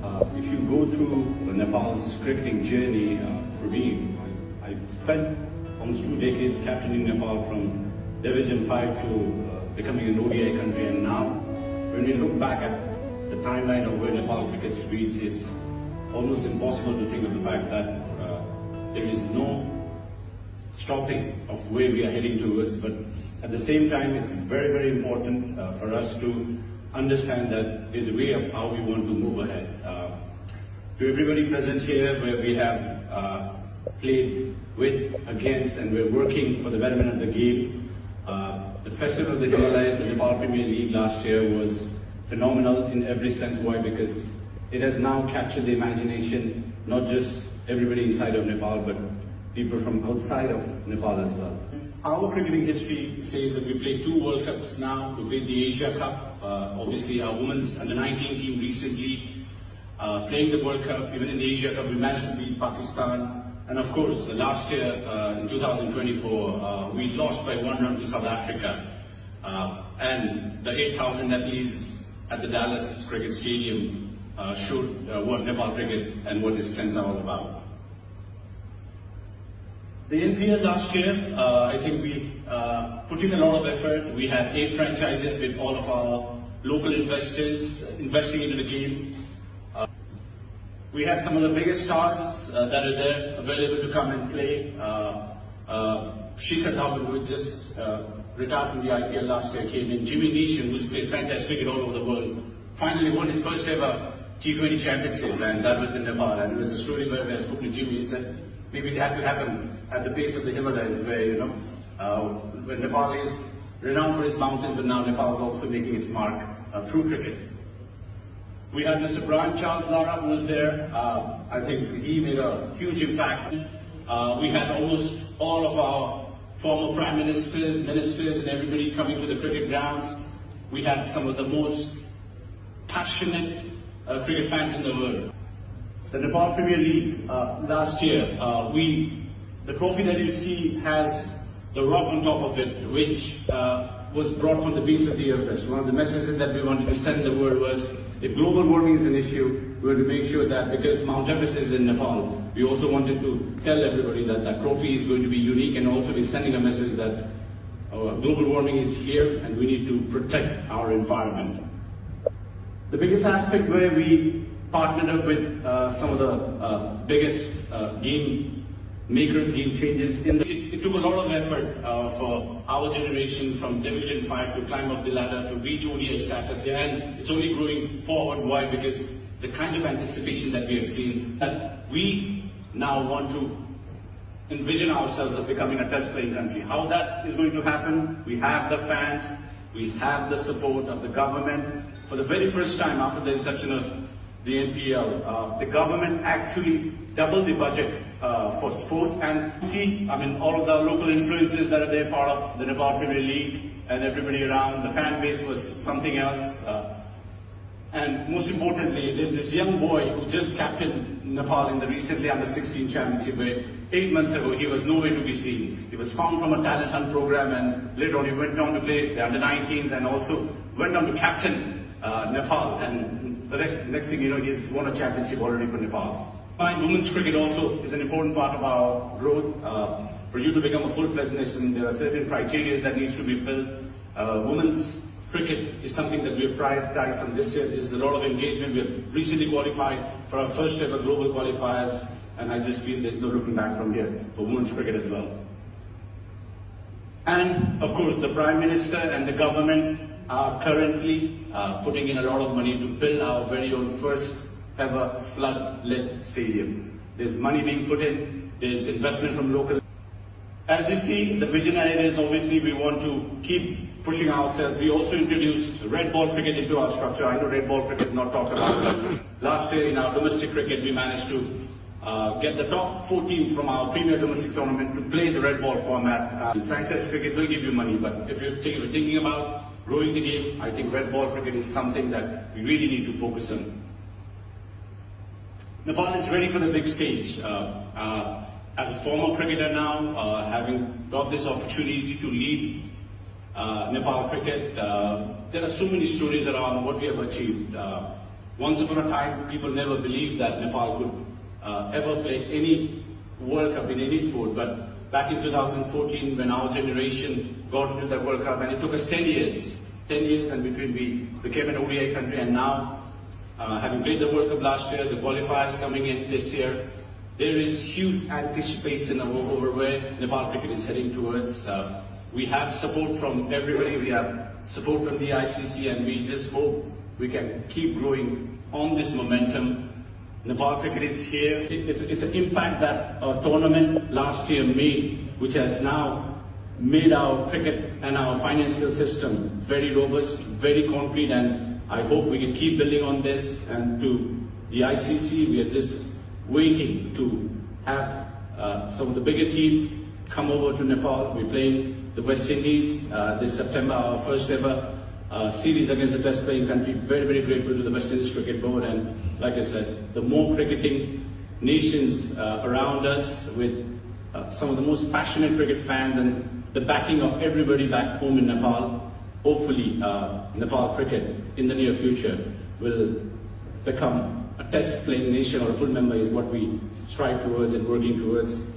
If you go through Nepal's cricketing journey, for me, I spent almost 2 decades captaining Nepal from Division 5 to becoming an ODI country, and now when we look back at the timeline of where Nepal cricket reached, it's almost impossible to think of the fact that there is no stopping of where we are heading towards. But at the same time, it's very, very important for us to understand that there's a way of how we want to move ahead. To everybody present here, where we have played with, against, and we're working for the betterment of the game. The Festival of the Himalayas, the Nepal Premier League last year was phenomenal in every sense. Why? Because it has now captured the imagination, not just everybody inside of Nepal, but people from outside of Nepal as well. Our cricketing history says that we played 2 World Cups now. We played the Asia Cup, obviously our women's under-19 team recently playing the World Cup. Even in the Asia Cup, we managed to beat Pakistan. And of course, last year in 2024, we lost by 1 run to South Africa. And the 8,000 Nepalese at the Dallas Cricket Stadium showed what Nepal cricket and what its strengths are all about. The NPL last year, I think we put in a lot of effort. We had 8 franchises with all of our local investors investing into the game. We had some of the biggest stars that are there available to come and play. Shikhar Dhawan, who just retired from the IPL last year, came in. Jimmy Neesham, who's played franchise cricket all over the world, finally won his first ever T20 championship, and that was in Nepal. And it was a story where I spoke to Jimmy. He said, maybe that will happen at the base of the Himalayas, where, where Nepal is renowned for its mountains, but now Nepal is also making its mark through cricket. We had Mr. Brian Charles Lara, who was there. I think he made a huge impact. We had almost all of our former prime ministers, and everybody coming to the cricket grounds. We had some of the most passionate cricket fans in the world. The Nepal Premier League last year, the trophy that you see has the rock on top of it, which was brought from the base of the Everest. One of the messages that we wanted to send the world was, if global warming is an issue, we want to make sure that, because Mount Everest is in Nepal, we also wanted to tell everybody that that trophy is going to be unique, and also be sending a message that global warming is here and we need to protect our environment. The biggest aspect where we partnered up with some of the biggest game makers, game changers. It took a lot of effort for our generation from Division 5 to climb up the ladder to reach ODI status, and it's only growing forward. Why? Because the kind of anticipation that we have seen, that we now want to envision ourselves of becoming a test playing country. How that is going to happen? We have the fans, we have the support of the government. For the very first time after the inception of the NPL, the government actually doubled the budget for sports, and all of the local influences that are there, part of the Nepal Premier League, and everybody around. The fan base was something else. And most importantly, there's this young boy who just captained Nepal in the recently under-16 championship, where 8 months ago he was nowhere to be seen. He was found from a talent hunt program, and later on he went on to play the under-19s and also went on to captain Nepal, and the next thing you know, he's won a championship already for Nepal. Women's cricket also is an important part of our growth. For you to become a full-fledged nation, there are certain criteria that needs to be filled. Women's cricket is something that we have prioritized on this year. There's a lot of engagement. We have recently qualified for our first ever global qualifiers, and I just feel there's no looking back from here for women's cricket as well. And of course, the Prime Minister and the government are currently putting in a lot of money to build our very own first ever flood-lit stadium. There's money being put in, there's investment from local. As you see, the vision ahead is obviously we want to keep pushing ourselves. We also introduced red ball cricket into our structure. I know red ball cricket is not talked about, but last year in our domestic cricket we managed to get the top 4 teams from our premier domestic tournament to play the red ball format. Franchise cricket will give you money, but if you're thinking about growing the game, I think red ball cricket is something that we really need to focus on. Nepal is ready for the big stage. As a former cricketer now, having got this opportunity to lead Nepal cricket, there are so many stories around what we have achieved. once upon a time, people never believed that Nepal could ever play any World Cup in any sport. But back in 2014, when our generation got into the World Cup, and it took us 10 years, and between we became an ODI country, and now, having played the World Cup last year, the qualifiers coming in this year, there is huge anticipation over where Nepal cricket is heading towards. We have support from everybody, we have support from the ICC, and we just hope we can keep growing on this momentum. Nepal cricket is here. It's an impact that our tournament last year made, which has now made our cricket and our financial system very robust, very concrete, and I hope we can keep building on this. And to the ICC, we are just waiting to have some of the bigger teams come over to Nepal. We're playing the West Indies this September, our first ever series against a test playing country. Very, very grateful to the West Indies Cricket Board, and like I said, the more cricketing nations around us with some of the most passionate cricket fans and the backing of everybody back home in Nepal, hopefully Nepal cricket in the near future will become a test playing nation or a full member is what we strive towards and working towards.